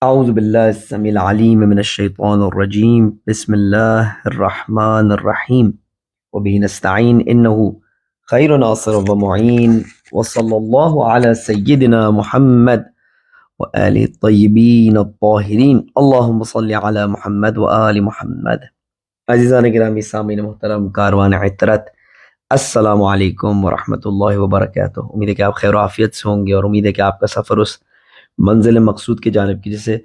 أعوذ بالله السميع العليم من الشيطان الرجيم بسم الله الرحمن الرحيم وبه نستعين إنه خير ناصر ومعين وصلى الله على سيدنا محمد وآله الطيبين الطاهرين اللهم صل على محمد وآل محمد. عزیزان گرامی سامعین محترم کاروان عطرت، السلام علیکم ورحمۃ اللہ وبرکاتہ۔ امید ہے کہ آپ خیر و عافیت سے ہوں گے، اور امید ہے کہ آپ کا سفر اس منزل مقصود کی جانب کی جسے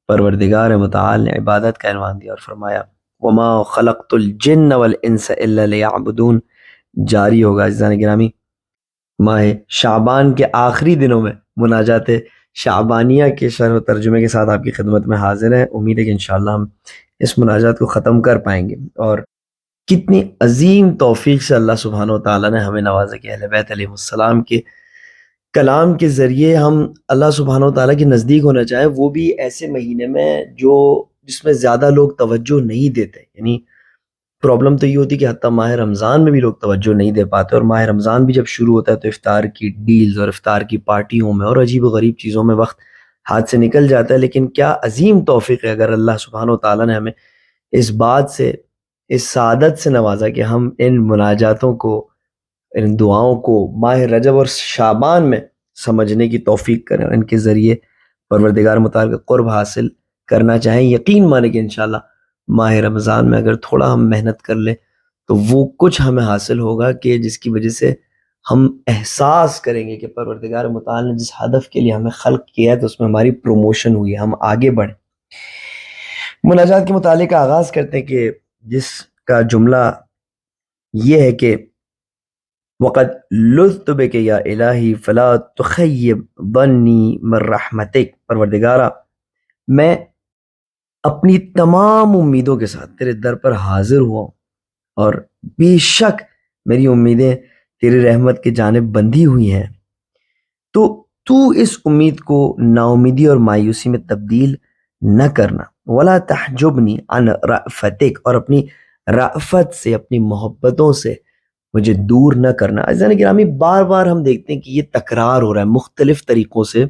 پروردگار متعال نے عبادت کا عنوان دیا اور فرمایا وما خلقت الجن والانس الا لیعبدون جاری ہوگا۔ عزیزان گرامی، ماہ شعبان کے آخری دنوں میں مناجات شعبانیہ کے شرح و ترجمے کے ساتھ آپ کی خدمت میں حاضر ہیں۔ امید ہے کہ انشاءاللہ ہم اس مناجات کو ختم کر پائیں گے، اور کتنی عظیم توفیق سے اللہ سبحانہ و تعالیٰ نے ہمیں نوازا کہ اہل بیت علیہ السلام کے کلام کے ذریعے ہم اللہ سبحانہ و تعالیٰ کے نزدیک ہونا چاہیں، وہ بھی ایسے مہینے میں جس میں زیادہ لوگ توجہ نہیں دیتے۔ یعنی پرابلم تو یہ ہوتی کہ حتیٰ ماہ رمضان میں بھی لوگ توجہ نہیں دے پاتے، اور ماہ رمضان بھی جب شروع ہوتا ہے تو افطار کی ڈیلز اور افطار کی پارٹیوں میں اور عجیب و غریب چیزوں میں وقت ہاتھ سے نکل جاتا ہے۔ لیکن کیا عظیم توفیق ہے اگر اللہ سبحانہ و تعالیٰ نے ہمیں اس بات سے، اس سعادت سے نوازا کہ ہم ان مناجاتوں کو، ان دعاؤں کو ماہ رجب اور شعبان میں سمجھنے کی توفیق کریں اور ان کے ذریعے پروردگار متعال کا قرب حاصل کرنا چاہیں۔ یقین مانے کہ انشاءاللہ ماہ رمضان میں اگر تھوڑا ہم محنت کر لیں تو وہ کچھ ہمیں حاصل ہوگا کہ جس کی وجہ سے ہم احساس کریں گے کہ پروردگار متعال نے جس ہدف کے لیے ہمیں خلق کیا ہے تو اس میں ہماری پروموشن ہوئی ہے، ہم آگے بڑھیں۔ مناجات کے متعلق آغاز کرتے ہیں کہ جس کا جملہ یہ ہے کہ وقد لذت بک یا الہی فلا تخیب ظنی من رحمتک، پروردگارہ میں اپنی تمام امیدوں کے ساتھ تیرے در پر حاضر ہوا ہوں، اور بے شک میری امیدیں تیری رحمت کی جانب بندھی ہوئی ہیں، تو اس امید کو ناامیدی اور مایوسی میں تبدیل نہ کرنا۔ ولا تحجبنی عن رأفتک، اور اپنی رأفت سے، اپنی محبتوں سے مجھے دور نہ کرنا۔ عزیزان گرامی، بار بار ہم دیکھتے ہیں کہ یہ تکرار ہو رہا ہے مختلف طریقوں سے۔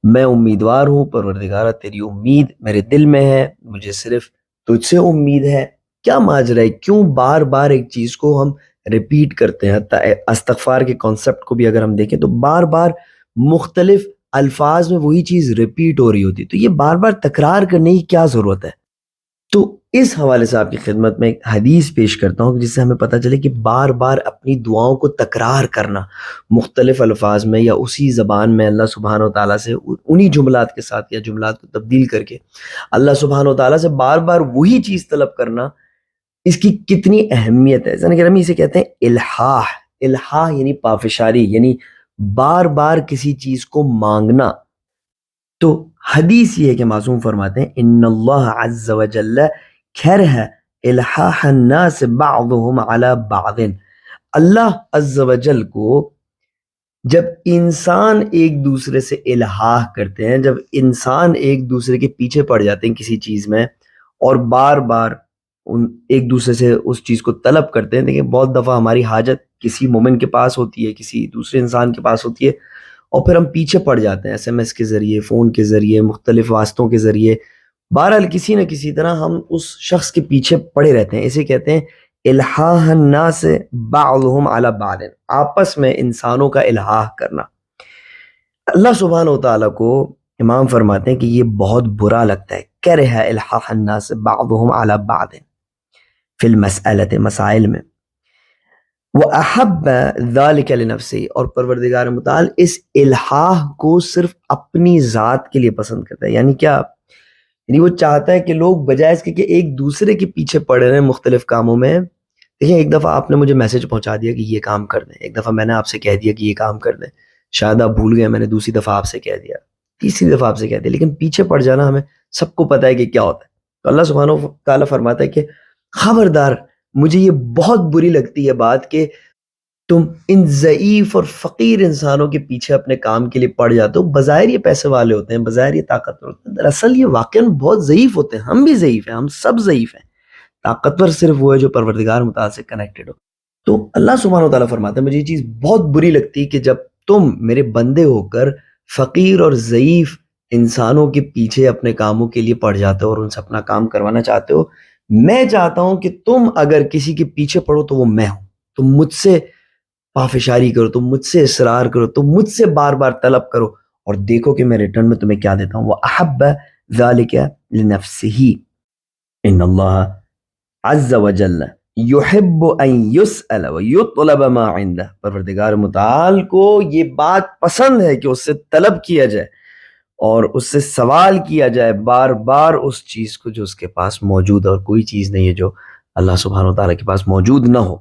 میں امیدوار ہوں پروردگارہ، تیری امید میرے دل میں ہے، مجھے صرف تجھ سے امید ہے۔ کیا ماجرا ہے؟ کیوں بار بار ایک چیز کو ہم ریپیٹ کرتے ہیں؟ حتیٰ استغفار کے کانسیپٹ کو بھی اگر ہم دیکھیں تو بار بار مختلف الفاظ میں وہی چیز ریپیٹ ہو رہی ہوتی، تو یہ بار بار تکرار کرنے کی کیا ضرورت ہے؟ تو اس حوالے سے آپ کی خدمت میں ایک حدیث پیش کرتا ہوں جس سے ہمیں پتہ چلے کہ بار بار اپنی دعاؤں کو تکرار کرنا مختلف الفاظ میں یا اسی زبان میں اللہ سبحانہ و تعالیٰ سے انہی جملات کے ساتھ یا جملات کو تبدیل کر کے اللہ سبحانہ و تعالیٰ سے بار بار وہی چیز طلب کرنا، اس کی کتنی اہمیت ہے۔ زن گرامی، اسے کہتے ہیں الحاح۔ الحاح یعنی پافشاری، یعنی بار بار کسی چیز کو مانگنا۔ تو حدیث یہ ہے کہ معصوم فرماتے ہیں ان اللہ عز وجل کرہ الحاح الناس بعضهم على بعض، اللہ عز وجل کو جب انسان ایک دوسرے سے الحاح کرتے ہیں، جب انسان ایک دوسرے کے پیچھے پڑ جاتے ہیں کسی چیز میں اور بار بار ایک دوسرے سے اس چیز کو طلب کرتے ہیں، دیکھیں بہت دفعہ ہماری حاجت کسی مومن کے پاس ہوتی ہے، کسی دوسرے انسان کے پاس ہوتی ہے، اور پھر ہم پیچھے پڑ جاتے ہیں SMS کے ذریعے، فون کے ذریعے، مختلف واسطوں کے ذریعے، بہرحال کسی نہ کسی طرح ہم اس شخص کے پیچھے پڑے رہتے ہیں۔ اسے کہتے ہیں الحاح الناس بعضهم على بعض، آپس میں انسانوں کا الحاح کرنا۔ اللہ سبحانہ و تعالیٰ کو امام فرماتے ہیں کہ یہ بہت برا لگتا ہے، کرہ الحاح الناس بعضهم على بعض فی المسألۃ، مسائل میں، وَأَحَبَّ ذَلِكَ لِنَفْسِهِ، اور پروردگار متعال اس الحاح کو صرف اپنی ذات کے لیے پسند کرتا ہے۔ یعنی کیا؟ یعنی وہ چاہتا ہے کہ لوگ بجائے اس کے کہ ایک دوسرے کے پیچھے پڑے رہے مختلف کاموں میں، دیکھیں ایک دفعہ آپ نے مجھے میسج پہنچا دیا کہ یہ کام کر دیں، ایک دفعہ میں نے آپ سے کہہ دیا کہ یہ کام کر دیں، شاید آپ بھول گئے، میں نے دوسری دفعہ آپ سے کہہ دیا، تیسری دفعہ آپ سے کہہ دیا، لیکن پیچھے پڑ جانا ہمیں سب کو پتہ ہے کہ کیا ہوتا ہے۔ تو اللہ سبحانہ و تعالیٰ فرماتا ہے کہ خبردار، مجھے یہ بہت بری لگتی ہے بات کہ تم ان ضعیف اور فقیر انسانوں کے پیچھے اپنے کام کے لیے پڑ جاتے ہو۔ بظاہر یہ پیسے والے ہوتے ہیں، بظاہر یہ طاقتور ہوتے ہیں، دراصل یہ واقعاً بہت ضعیف ہوتے ہیں۔ ہم بھی ضعیف ہیں، ہم سب ضعیف ہیں، طاقتور صرف وہ ہے جو پروردگار متعال سے کنیکٹڈ ہو۔ تو اللہ سبحانہ و تعالیٰ فرماتا ہے مجھے یہ چیز بہت بری لگتی ہے کہ جب تم میرے بندے ہو کر فقیر اور ضعیف انسانوں کے پیچھے اپنے کاموں کے لیے پڑ جاتے ہو اور ان سے اپنا کام کروانا چاہتے ہو. میں چاہتا ہوں کہ تم اگر کسی کے پیچھے پڑو تو وہ میں ہوں. تم مجھ سے پافشاری کرو، تم مجھ سے اصرار کرو، تم مجھ سے بار بار طلب کرو، اور دیکھو کہ میں ریٹرن میں تمہیں کیا دیتا ہوں. وَأَحَبَّ ذَلِكَ لِنَفْسِهِ إِنَّ اللَّهَ عز وجل یحب ان یسأل ویطلب ما عنده. پروردگار متعال کو یہ بات پسند ہے کہ اس سے طلب کیا جائے اور اس سے سوال کیا جائے بار بار اس چیز کو جو اس کے پاس موجود ہے، اور کوئی چیز نہیں ہے جو اللہ سبحانہ وتعالیٰ کے پاس موجود نہ ہو.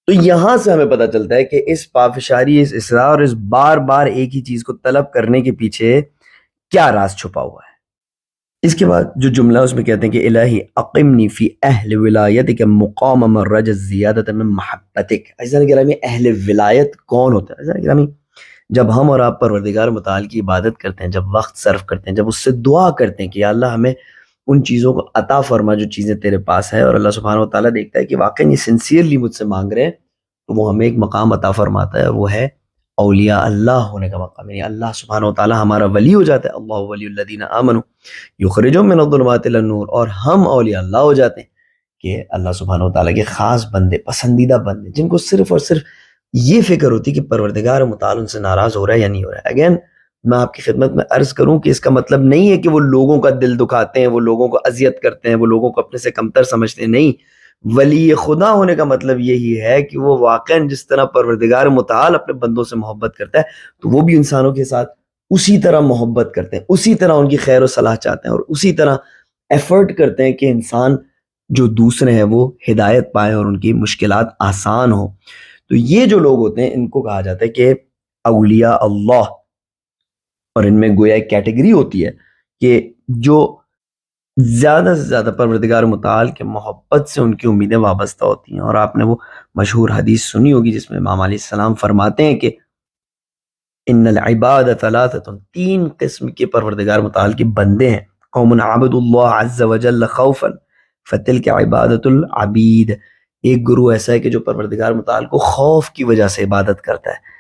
تو یہاں سے ہمیں پتہ چلتا ہے کہ اس پافشاری، اس اصرار اور اس بار بار ایک ہی چیز کو طلب کرنے کے پیچھے کیا راز چھپا ہوا ہے. اس کے بعد جو جملہ اس میں کہتے ہیں کہ الہی اقمنی فی اہل ولایتک مقام من رج الزیادت من محبتک. عزیزان گرامی، اہل ولایت کون ہوتا ہے؟ عزیزان گرامی، جب ہم اور آپ پروردگار متعال کی عبادت کرتے ہیں، جب وقت صرف کرتے ہیں، جب اس سے دعا کرتے ہیں کہ یا اللہ ہمیں ان چیزوں کو عطا فرما جو چیزیں تیرے پاس ہے، اور اللہ سبحانہ وتعالیٰ دیکھتا ہے کہ واقعی یہ سنسیئرلی مجھ سے مانگ رہے ہیں، تو وہ ہمیں ایک مقام عطا فرماتا ہے، اور وہ ہے اولیاء اللہ ہونے کا مقام. یعنی اللہ سبحانہ وتعالیٰ ہمارا ولی ہو جاتا ہے. اللہ ولی الذین آمنوا یخرجهم من الظلمات الی النور. اور ہم اولیاء اللہ ہو جاتے ہیں کہ اللہ سبحانہ وتعالیٰ کے خاص بندے، پسندیدہ بندے، جن کو صرف اور صرف یہ فکر ہوتی کہ پروردگار متعال ان سے ناراض ہو رہا ہے یا نہیں ہو رہا ہے. اگین میں آپ کی خدمت میں عرض کروں کہ اس کا مطلب نہیں ہے کہ وہ لوگوں کا دل دکھاتے ہیں، وہ لوگوں کو اذیت کرتے ہیں، وہ لوگوں کو اپنے سے کمتر سمجھتے ہیں. نہیں، ولی خدا ہونے کا مطلب یہی ہے کہ وہ واقعاً جس طرح پروردگار متعال اپنے بندوں سے محبت کرتا ہے، تو وہ بھی انسانوں کے ساتھ اسی طرح محبت کرتے ہیں، اسی طرح ان کی خیر و صلاح چاہتے ہیں، اور اسی طرح ایفرٹ کرتے ہیں کہ انسان جو دوسرے ہیں وہ ہدایت پائیں اور ان کی مشکلات آسان ہوں. تو یہ جو لوگ ہوتے ہیں ان کو کہا جاتا ہے کہ اولیاء اللہ. اور ان میں گویا ایک کیٹیگری ہوتی ہے کہ جو زیادہ سے زیادہ پروردگار متعال کے محبت سے ان کی امیدیں وابستہ ہوتی ہیں. اور آپ نے وہ مشہور حدیث سنی ہوگی جس میں امام علیہ السلام فرماتے ہیں کہ ان العباد ثلاثۃ، تین قسم کے پروردگار متعال کے بندے ہیں. قوم عبد اللہ عز وجل خوفا فتلک عبادۃ العبید. ایک گروہ ایسا ہے کہ جو پروردگار متعال کو خوف کی وجہ سے عبادت کرتا ہے،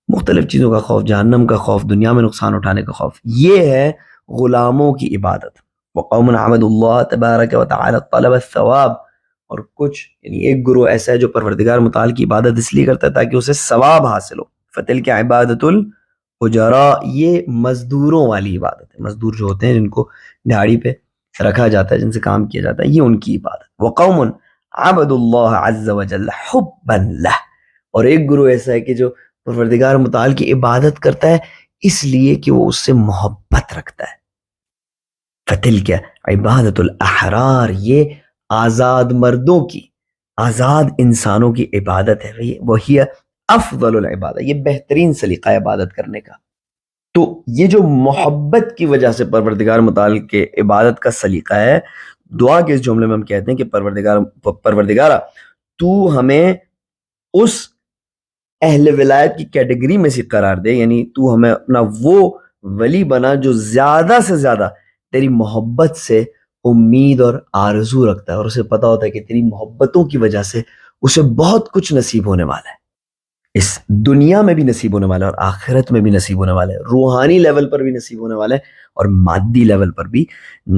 مختلف چیزوں کا خوف، جہنم کا خوف، دنیا میں نقصان اٹھانے کا خوف. یہ ہے غلاموں کی عبادت. وقوم عبد اللہ تبارک و تعالی طلب الثواب. اور کچھ یعنی ایک گروہ ایسا ہے جو پروردگار متعال کی عبادت اس لیے کرتا ہے تاکہ اسے ثواب حاصل ہو. فتلک عبادت الحجراء. یہ مزدوروں والی عبادت ہے. مزدور جو ہوتے ہیں جن کو دہاڑی پہ رکھا جاتا ہے، جن سے کام کیا جاتا ہے، یہ ان کی عبادت. وقوم عبد اللہ عز وجل حبا لہ. اور ایک گروہ ایسا ہے کہ جو پروردگار متعال کی عبادت کرتا ہے اس لیے کہ وہ اس سے محبت رکھتا ہے. فتلک عبادت الاحرار. یہ آزاد مردوں کی، آزاد انسانوں کی عبادت ہے. وہی افضل العبادہ. یہ بہترین سلیقہ ہے عبادت کرنے کا. تو یہ جو محبت کی وجہ سے پروردگار متعال کے عبادت کا سلیقہ ہے، دعا کے اس جملے میں ہم کہتے ہیں کہ پروردگارہ تو ہمیں اس اہل ولایت کی کیٹیگری میں سے قرار دے. یعنی تو ہمیں اپنا وہ ولی بنا جو زیادہ سے زیادہ تیری محبت سے امید اور آرزو رکھتا ہے، اور اسے پتا ہوتا ہے کہ تیری محبتوں کی وجہ سے اسے بہت کچھ نصیب ہونے والا ہے. اس دنیا میں بھی نصیب ہونے والا ہے اور آخرت میں بھی نصیب ہونے والا ہے. روحانی لیول پر بھی نصیب ہونے والا ہے اور مادی لیول پر بھی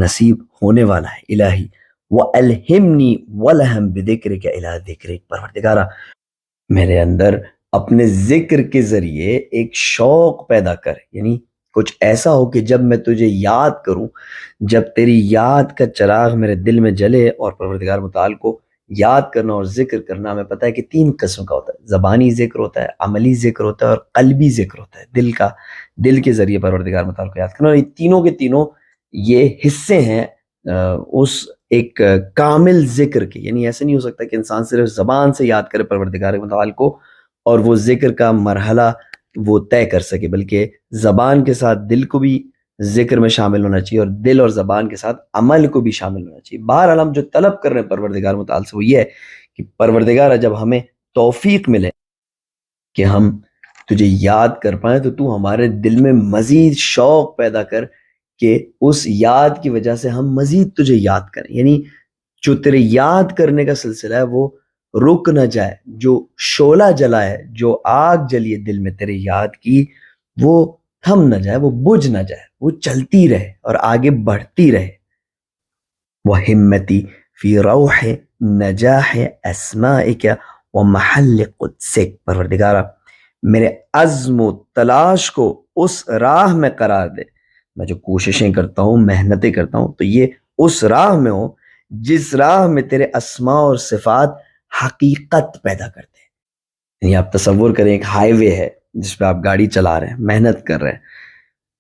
نصیب ہونے والا ہے. الہی وَأَلْهِمْنِي وَلَهَمْ بِذِكْرِكَ إِلَىٰ ذِكْرِكَ. پروردگارہ میرے اندر اپنے ذکر کے ذریعے ایک شوق پیدا کر. یعنی کچھ ایسا ہو کہ جب میں تجھے یاد کروں، جب تیری یاد کا چراغ میرے دل میں جلے. اور پروردگار متعال کو یاد کرنا اور ذکر کرنا ہمیں پتہ ہے کہ تین قسم کا ہوتا ہے. زبانی ذکر ہوتا ہے، عملی ذکر ہوتا ہے، اور قلبی ذکر ہوتا ہے. دل کے ذریعے پروردگار متعال کو یاد کرنا. اور یہ تینوں کے تینوں یہ حصے ہیں اس ایک کامل ذکر کے. یعنی ایسے نہیں ہو سکتا کہ انسان صرف زبان سے یاد کرے پروردگار متعال کو اور وہ ذکر کا مرحلہ وہ طے کر سکے، بلکہ زبان کے ساتھ دل کو بھی ذکر میں شامل ہونا چاہیے، اور دل اور زبان کے ساتھ عمل کو بھی شامل ہونا چاہیے. بہرحال ہم جو طلب کر رہے ہیں پروردگار متعال سے وہ یہ ہے کہ پروردگار جب ہمیں توفیق ملے کہ ہم تجھے یاد کر پائیں تو تو ہمارے دل میں مزید شوق پیدا کر کہ اس یاد کی وجہ سے ہم مزید تجھے یاد کریں. یعنی جو تیرے یاد کرنے کا سلسلہ ہے وہ رک نہ جائے. جو شعلہ جلا ہے، جو آگ جلی ہے دل میں تیرے یاد کی، وہ تھم نہ جائے، وہ بجھ نہ جائے. وہ چلتی رہے اور آگے بڑھتی رہے. وہمتی فی روح نجاح اسمائک ومحل قدسک. پروردگارہ میرے عزم و تلاش کو اس راہ میں قرار دے. میں جو کوششیں کرتا ہوں، محنتیں کرتا ہوں، تو یہ اس راہ میں ہو جس راہ میں تیرے اسماء اور صفات حقیقت پیدا کرتے ہیں. یعنی آپ تصور کریں ایک ہائی وے ہے جس پہ آپ گاڑی چلا رہے ہیں، محنت کر رہے ہیں،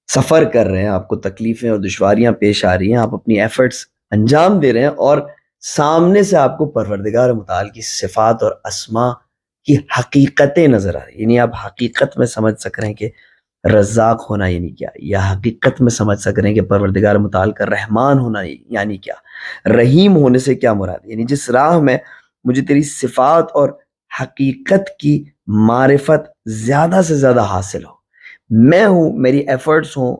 سفر کر رہے ہیں، آپ کو تکلیفیں اور دشواریاں پیش آ رہی ہیں، آپ اپنی ایفرٹس انجام دے رہے ہیں، اور سامنے سے آپ کو پروردگار متعال کی صفات اور اسماء کی حقیقتیں نظر آ رہی ہیں. یعنی آپ حقیقت میں سمجھ سک رہے ہیں کہ رزاق ہونا یعنی کیا، یا حقیقت میں سمجھ سک رہے ہیں کہ پروردگار متعال کا رحمان ہونا یعنی کیا، رحیم ہونے سے کیا مراد. یعنی جس راہ میں مجھے تیری صفات اور حقیقت کی معرفت زیادہ سے زیادہ حاصل ہو، میں ہوں، میری ایفرٹس ہوں،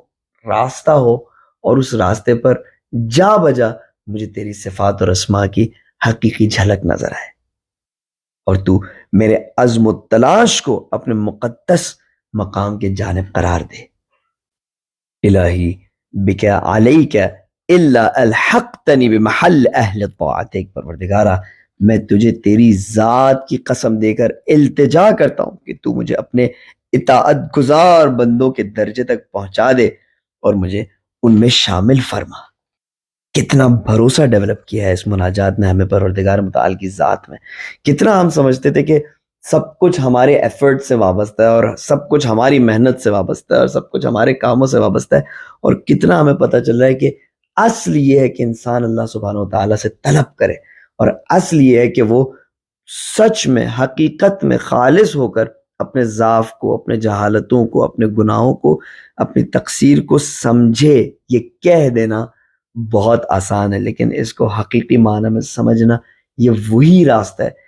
راستہ ہو، اور اس راستے پر جا بجا مجھے تیری صفات اور اسماء کی حقیقی جھلک نظر آئے، اور تو میرے عزم و تلاش کو اپنے مقدس مقام کے جانب قرار دے. الہی بک علیک الا الحقتنی بمحل اہل طاعتک. پروردگارہ میں تجھے تیری ذات کی قسم دے کر التجا کرتا ہوں کہ تو مجھے اپنے اطاعت گزار بندوں کے درجے تک پہنچا دے اور مجھے ان میں شامل فرما. کتنا بھروسہ ڈیولپ کیا ہے اس مناجات میں ہمیں پروردگار متعال کی ذات میں. کتنا ہم سمجھتے تھے کہ سب کچھ ہمارے ایفرٹ سے وابستہ ہے، اور سب کچھ ہماری محنت سے وابستہ ہے، اور سب کچھ ہمارے کاموں سے وابستہ ہے، اور کتنا ہمیں پتہ چل رہا ہے کہ اصل یہ ہے کہ انسان اللہ سبحانہ و تعالیٰ سے طلب کرے، اور اصل یہ ہے کہ وہ سچ میں حقیقت میں خالص ہو کر اپنے ضعف کو، اپنے جہالتوں کو، اپنے گناہوں کو، اپنی تقصیر کو سمجھے. یہ کہہ دینا بہت آسان ہے، لیکن اس کو حقیقی معنی میں سمجھنا یہ وہی راستہ ہے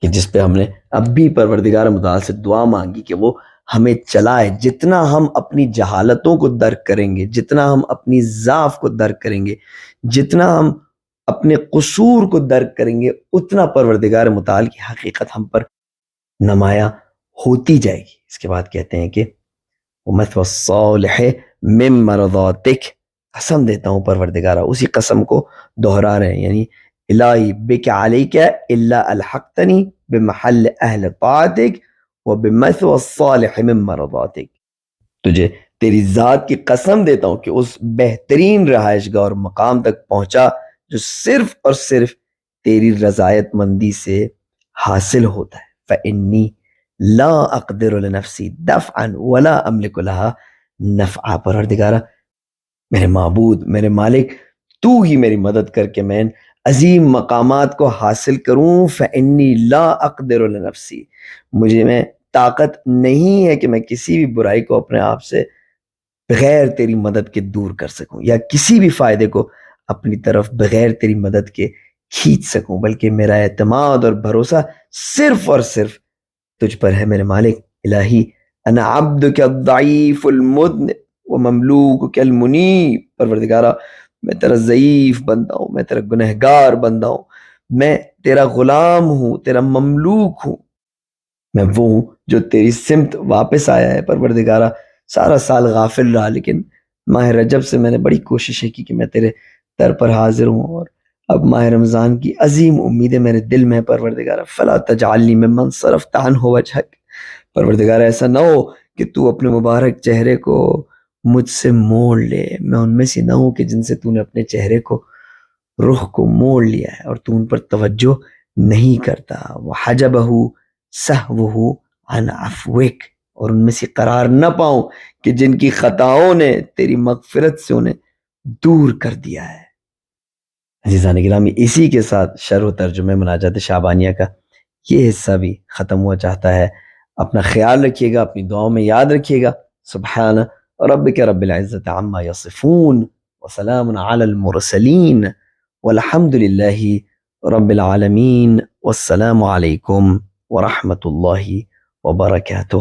کہ جس پہ ہم نے اب بھی پروردگار متعال سے دعا مانگی کہ وہ ہمیں چلائے. جتنا ہم اپنی جہالتوں کو درک کریں گے، جتنا ہم اپنی ضعف کو درک کریں گے، جتنا ہم اپنے قصور کو درک کریں گے، اتنا پروردگار متعال کی حقیقت ہم پر نمایاں ہوتی جائے گی. اس کے بعد کہتے ہیں کہ وَمَثْوَ الصَّالِحِ مِن مَرَضَاتِكَ. قسم دیتا ہوں پروردگارہ، اسی قسم کو دہرا رہے ہیں، یعنی الہی بک علیک الا الحقتنی بمحل اہل طاعتک وبمثوى الصالح من مرضاتک. تجھے تیری ذات کی قسم دیتا ہوں کہ اس بہترین رہائش گاہ اور مقام تک پہنچا جو صرف اور صرف تیری رضایت مندی سے حاصل ہوتا ہے. فإنی لا اقدر لنفسی دفعا ولا املک لها نفعا. پروردگارہ میرے معبود، میرے مالک، تو ہی میری مدد کر کے میں ان عظیم مقامات کو حاصل کروں. فإنی لا اقدر لنفسی. مجھے میں طاقت نہیں ہے کہ میں کسی بھی برائی کو اپنے آپ سے بغیر تیری مدد کے دور کر سکوں، یا کسی بھی فائدے کو اپنی طرف بغیر تیری مدد کے کھینچ سکوں، بلکہ میرا اعتماد اور بھروسہ صرف اور صرف تجھ پر ہے میرے مالک. الہی انا عبدک الضعیف المذنب ومملوکک المنیب. پروردگارہ میں تیرا ضعیف بندہ ہوں، میں تیرا گنہگار بندہ ہوں، میں تیرا غلام ہوں، تیرا مملوک ہوں. میں وہ ہوں جو تیری سمت واپس آیا ہے. پروردگارہ سارا سال غافل رہا، لیکن ماہ رجب سے میں نے بڑی کوششیں کی کہ میں تیرے در پر حاضر ہوں، اور اب ماہ رمضان کی عظیم امیدیں میرے دل میں. پروردگارہ فلا تجعلنی ممن صرفت عنہ وجہک. پروردگارہ ایسا نہ ہو کہ تو اپنے مبارک چہرے کو مجھ سے موڑ لے، میں ان میں سے نہ ہوں کہ جن سے تو نے اپنے چہرے کو، رخ کو موڑ لیا ہے اور تو ان پر توجہ نہیں کرتا. وحجبہ سہوہ عن عفوک. اور ان میں سے قرار نہ پاؤں کہ جن کی خطاؤں نے تیری مغفرت سے انہیں دور کر دیا ہے. عزیزان گرامی، اسی کے ساتھ شرح و ترجمہ مناجات شعبانیہ کا یہ حصہ بھی ختم ہوا چاہتا ہے. اپنا خیال رکھیے گا، اپنی دعاؤں میں یاد رکھیے گا. سبحان ربک رب العزت عما یصفون وسلام علی المرسلین والحمد للہ رب العالمین. والسلام علیکم ورحمۃ اللہ وبرکاتہ.